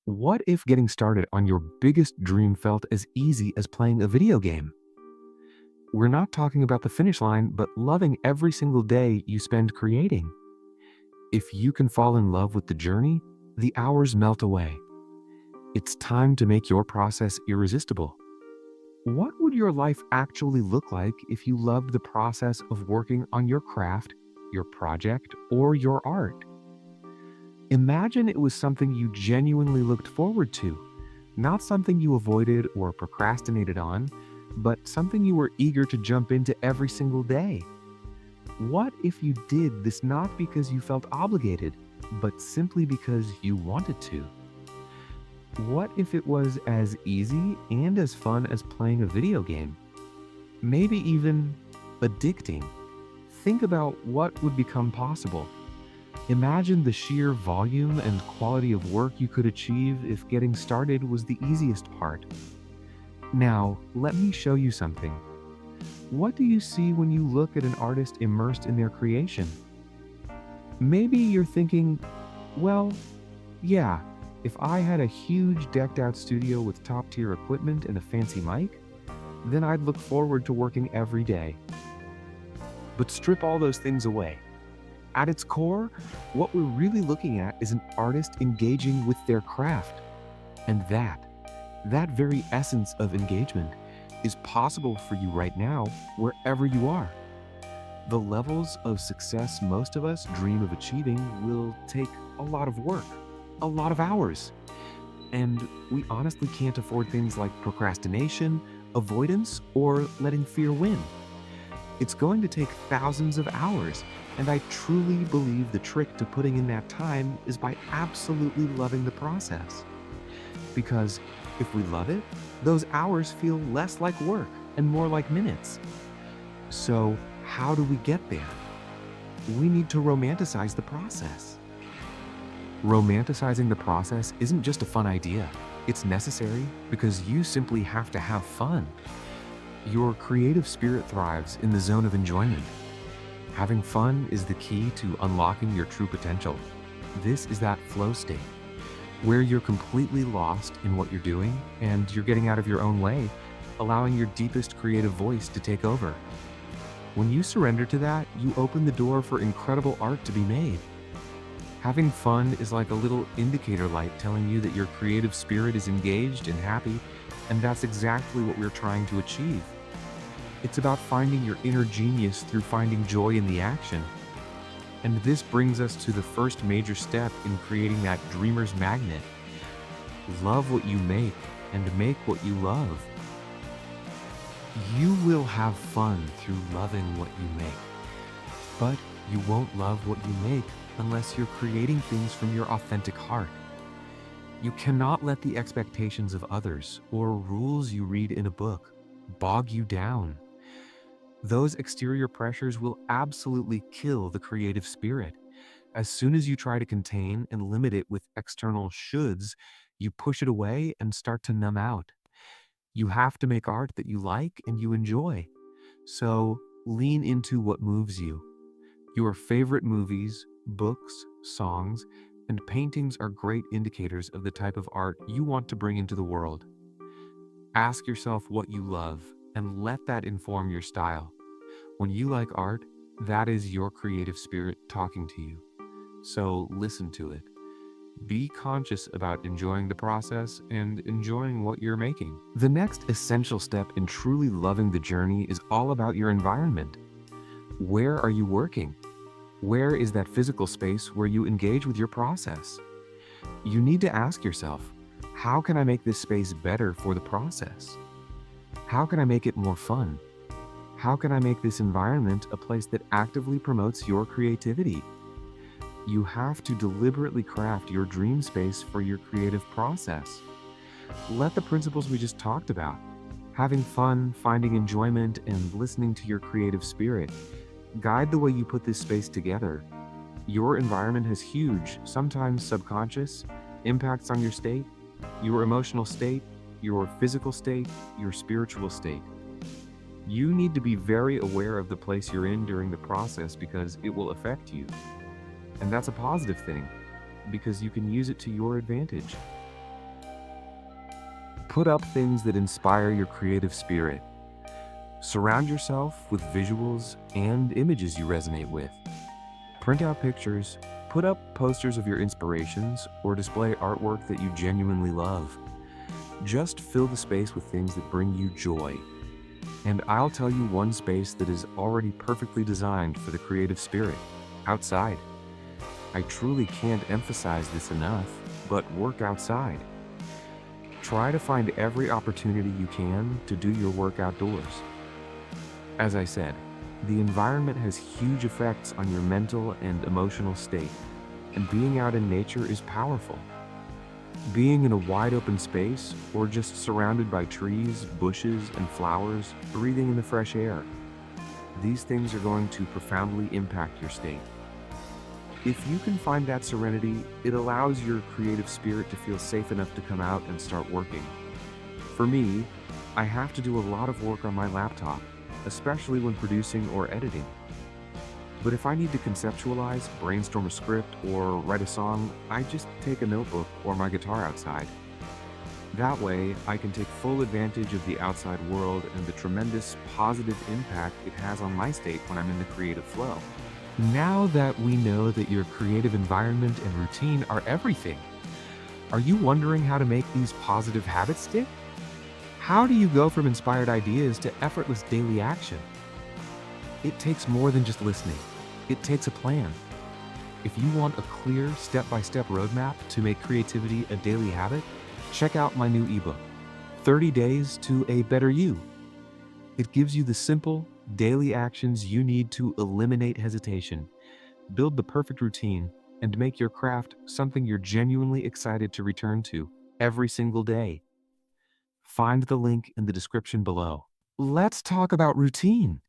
What if getting started on your biggest dream felt as easy as playing a video game? We're not talking about the finish line, but loving every single day you spend creating. If you can fall in love with the journey, the hours melt away. It's time to make your process irresistible. What would your life actually look like if you loved the process of working on your craft, your project, or your art? Imagine it was something you genuinely looked forward to, not something you avoided or procrastinated on, but something you were eager to jump into every single day. What if you did this not because you felt obligated, but simply because you wanted to? What if it was as easy and as fun as playing a video game? Maybe even addicting. Think about what would become possible. Imagine the sheer volume and quality of work you could achieve if getting started was the easiest part. Now, let me show you something. What do you see when you look at an artist immersed in their creation? Maybe you're thinking, well, yeah, if I had a huge decked out studio with top tier equipment and a fancy mic, then I'd look forward to working every day. But strip all those things away. At its core, what we're really looking at is an artist engaging with their craft. And that very essence of engagement is possible for you right now, wherever you are. The levels of success most of us dream of achieving will take a lot of work, a lot of hours. And we honestly can't afford things like procrastination, avoidance, or letting fear win. It's going to take thousands of hours, and I truly believe the trick to putting in that time is by absolutely loving the process. Because if we love it, those hours feel less like work and more like minutes. So, how do we get there? We need to romanticize the process. Romanticizing the process isn't just a fun idea. It's necessary because you simply have to have fun. Your creative spirit thrives in the zone of enjoyment. Having fun is the key to unlocking your true potential. This is that flow state, where you're completely lost in what you're doing and you're getting out of your own way, allowing your deepest creative voice to take over. When you surrender to that, you open the door for incredible art to be made. Having fun is like a little indicator light telling you that your creative spirit is engaged and happy, and that's exactly what we're trying to achieve. It's about finding your inner genius through finding joy in the action. And this brings us to the first major step in creating that dreamer's magnet. Love what you make and make what you love. You will have fun through loving what you make, but you won't love what you make unless you're creating things from your authentic heart. You cannot let the expectations of others or rules you read in a book bog you down. Those exterior pressures will absolutely kill the creative spirit. As soon as you try to contain and limit it with external shoulds, you push it away and start to numb out. You have to make art that you like and you enjoy. So lean into what moves you. Your favorite movies, books, songs, and paintings are great indicators of the type of art you want to bring into the world. Ask yourself what you love and let that inform your style. When you like art, that is your creative spirit talking to you. So listen to it. Be conscious about enjoying the process and enjoying what you're making. The next essential step in truly loving the journey is all about your environment. Where are you working? Where is that physical space where you engage with your process? You need to ask yourself, how can I make this space better for the process? How can I make it more fun? How can I make this environment a place that actively promotes your creativity? You have to deliberately craft your dream space for your creative process. Let the principles we just talked about, having fun, finding enjoyment, and listening to your creative spirit, guide the way you put this space together. Your environment has huge, sometimes subconscious, impacts on your state, your emotional state, your physical state, your spiritual state. You need to be very aware of the place you're in during the process because it will affect you. And that's a positive thing because you can use it to your advantage. Put up things that inspire your creative spirit. Surround yourself with visuals and images you resonate with. Print out pictures, put up posters of your inspirations, or display artwork that you genuinely love. Just fill the space with things that bring you joy. And I'll tell you one space that is already perfectly designed for the creative spirit: outside. I truly can't emphasize this enough, but work outside. Try to find every opportunity you can to do your work outdoors. As I said, the environment has huge effects on your mental and emotional state, and being out in nature is powerful. Being in a wide open space, or just surrounded by trees, bushes, and flowers, breathing in the fresh air. These things are going to profoundly impact your state. If you can find that serenity, it allows your creative spirit to feel safe enough to come out and start working. For me, I have to do a lot of work on my laptop, especially when producing or editing. But if I need to conceptualize, brainstorm a script, or write a song, I just take a notebook or my guitar outside. That way, I can take full advantage of the outside world and the tremendous positive impact it has on my state when I'm in the creative flow. Now that we know that your creative environment and routine are everything, are you wondering how to make these positive habits stick? How do you go from inspired ideas to effortless daily action? It takes more than just listening. It takes a plan. If you want a clear step-by-step roadmap to make creativity a daily habit, check out my new ebook, 30 Days to a Better You. It gives you the simple, daily actions you need to eliminate hesitation, build the perfect routine, and make your craft something you're genuinely excited to return to every single day. Find the link in the description below. Let's talk about routine.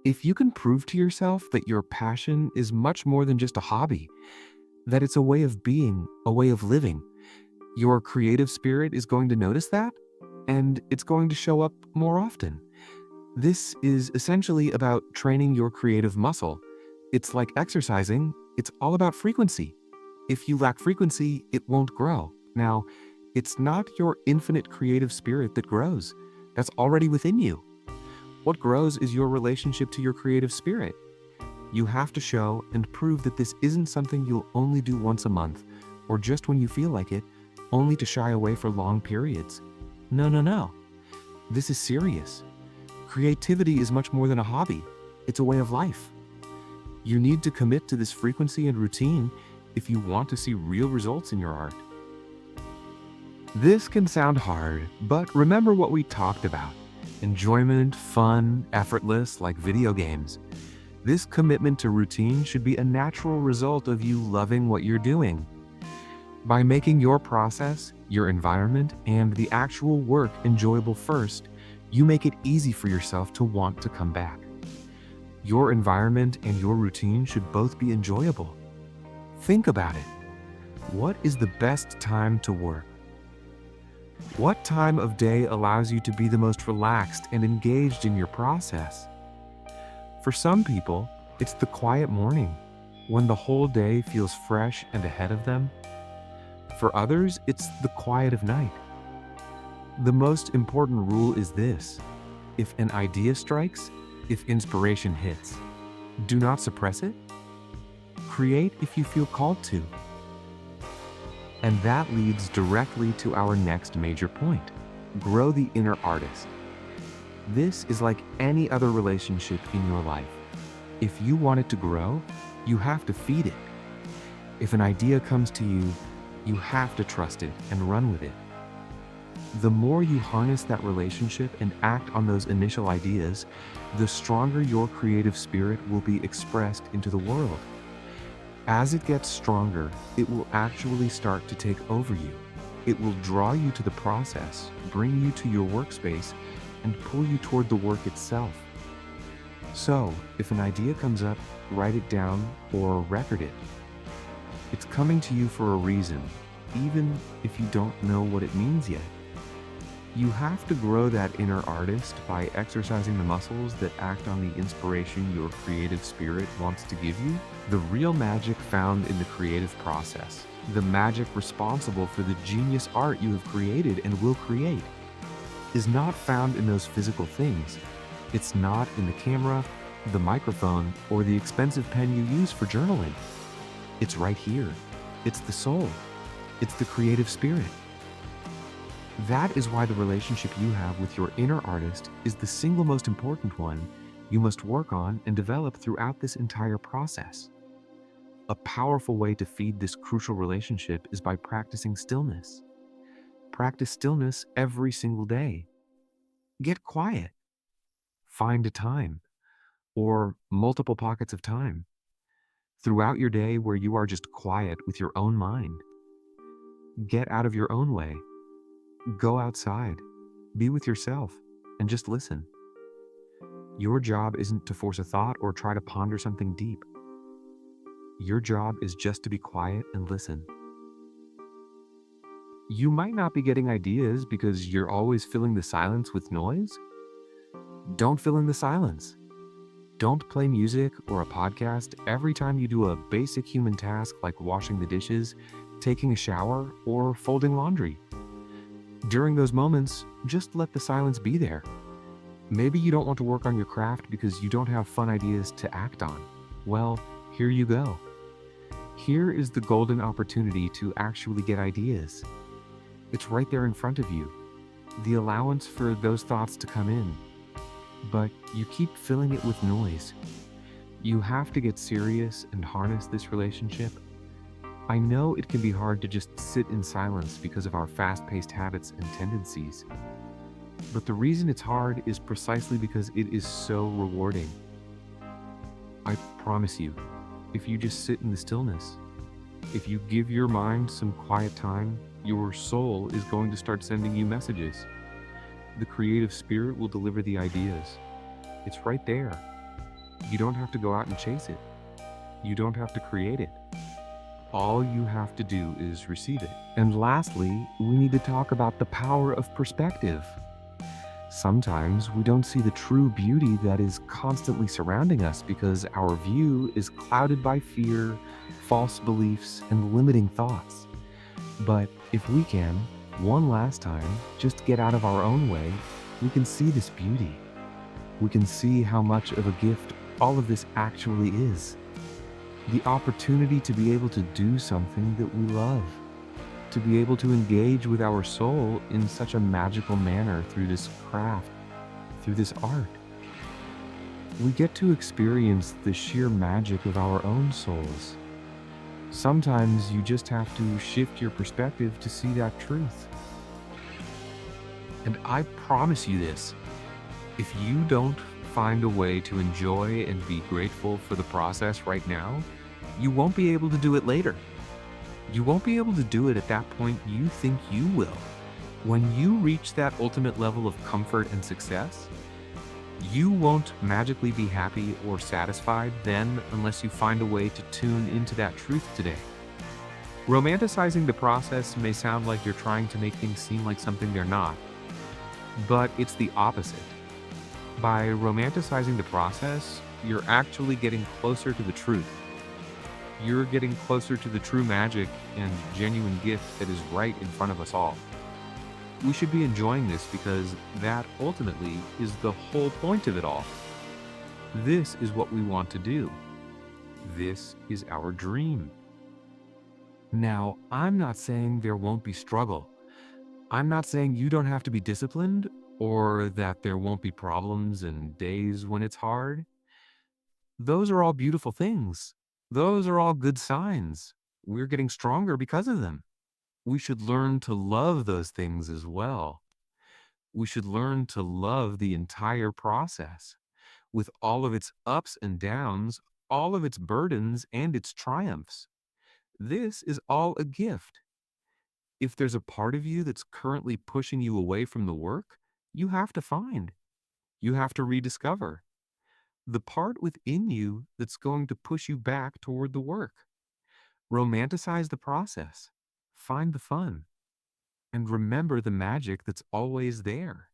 If you can prove to yourself that your passion is much more than just a hobby, that it's a way of being, a way of living, your creative spirit is going to notice that, and it's going to show up more often. This is essentially about training your creative muscle. It's like exercising, it's all about frequency. If you lack frequency, it won't grow. Now, it's not your infinite creative spirit that grows. That's already within you. What grows is your relationship to your creative spirit. You have to show and prove that this isn't something you'll only do once a month, or just when you feel like it, only to shy away for long periods. No. This is serious. Creativity is much more than a hobby. It's a way of life. You need to commit to this frequency and routine if you want to see real results in your art. This can sound hard, but remember what we talked about. Enjoyment, fun, effortless, like video games. This commitment to routine should be a natural result of you loving what you're doing. By making your process, your environment, and the actual work enjoyable first, you make it easy for yourself to want to come back. Your environment and your routine should both be enjoyable. Think about it. What is the best time to work? What time of day allows you to be the most relaxed and engaged in your process? For some people, it's the quiet morning, when the whole day feels fresh and ahead of them. For others, it's the quiet of night. The most important rule is this: if an idea strikes, if inspiration hits, do not suppress it. Create if you feel called to. And that leads directly to our next major point: grow the inner artist. This is like any other relationship in your life. If you want it to grow, you have to feed it. If an idea comes to you, you have to trust it and run with it. The more you harness that relationship and act on those initial ideas, the stronger your creative spirit will be expressed into the world. As it gets stronger, it will actually start to take over you. It will draw you to the process, bring you to your workspace, and pull you toward the work itself. So, if an idea comes up, write it down or record it. It's coming to you for a reason, even if you don't know what it means yet. You have to grow that inner artist by exercising the muscles that act on the inspiration your creative spirit wants to give you. The real magic found in the creative process. The magic responsible for the genius art you have created and will create is not found in those physical things. It's not in the camera, the microphone, or the expensive pen you use for journaling. It's right here. It's the soul. It's the creative spirit. That is why the relationship you have with your inner artist is the single most important one you must work on and develop throughout this entire process. A powerful way to feed this crucial relationship is by practicing stillness. Practice stillness every single day. Get quiet. Find a time or multiple pockets of time throughout your day where you are just quiet with your own mind. Get out of your own way. Go outside. Be with yourself and just listen. Your job isn't to force a thought or try to ponder something deep. Your job is just to be quiet and listen. You might not be getting ideas because you're always filling the silence with noise. Don't fill in the silence. Don't play music or a podcast every time you do a basic human task like washing the dishes, taking a shower, or folding laundry. During those moments, just let the silence be there. Maybe you don't want to work on your craft because you don't have fun ideas to act on. Well, here you go. Here is the golden opportunity to actually get ideas. It's right there in front of you. The allowance for those thoughts to come in. But you keep filling it with noise. You have to get serious and harness this relationship. I know it can be hard to just sit in silence because of our fast-paced habits and tendencies. But the reason it's hard is precisely because it is so rewarding. I promise you, if you just sit in the stillness, if you give your mind some quiet time, your soul is going to start sending you messages. The creative spirit will deliver the ideas. It's right there. You don't have to go out and chase it. You don't have to create it. All you have to do is receive it. And lastly, we need to talk about the power of perspective. Sometimes we don't see the true beauty that is constantly surrounding us because our view is clouded by fear, false beliefs, and limiting thoughts. But if we can, one last time, just get out of our own way, we can see this beauty. We can see how much of a gift all of this actually is. The opportunity to be able to do something that we love. To be able to engage with our soul in such a magical manner through this craft, through this art. We get to experience the sheer magic of our own souls. Sometimes you just have to shift your perspective to see that truth. And I promise you this, if you don't find a way to enjoy and be grateful for the process right now, you won't be able to do it later. You won't be able to do it at that point you think you will. When you reach that ultimate level of comfort and success, you won't magically be happy or satisfied then unless you find a way to tune into that truth today. Romanticizing the process may sound like you're trying to make things seem like something they're not, but it's the opposite. By romanticizing the process, you're actually getting closer to the truth. You're getting closer to the true magic and genuine gift that is right in front of us all. We should be enjoying this because that ultimately is the whole point of it all. This is what we want to do. This is our dream. Now, I'm not saying there won't be struggle. I'm not saying you don't have to be disciplined or that there won't be problems and days when it's hard. Those are all beautiful things. Those are all good signs. We're getting stronger because of them. We should learn to love those things as well. We should learn to love the entire process with all of its ups and downs, all of its burdens and its triumphs. This is all a gift. If there's a part of you that's currently pushing you away from the work, you have to find. You have to rediscover the part within you that's going to push you back toward the work. Romanticize the process. Find the fun. And remember the magic that's always there.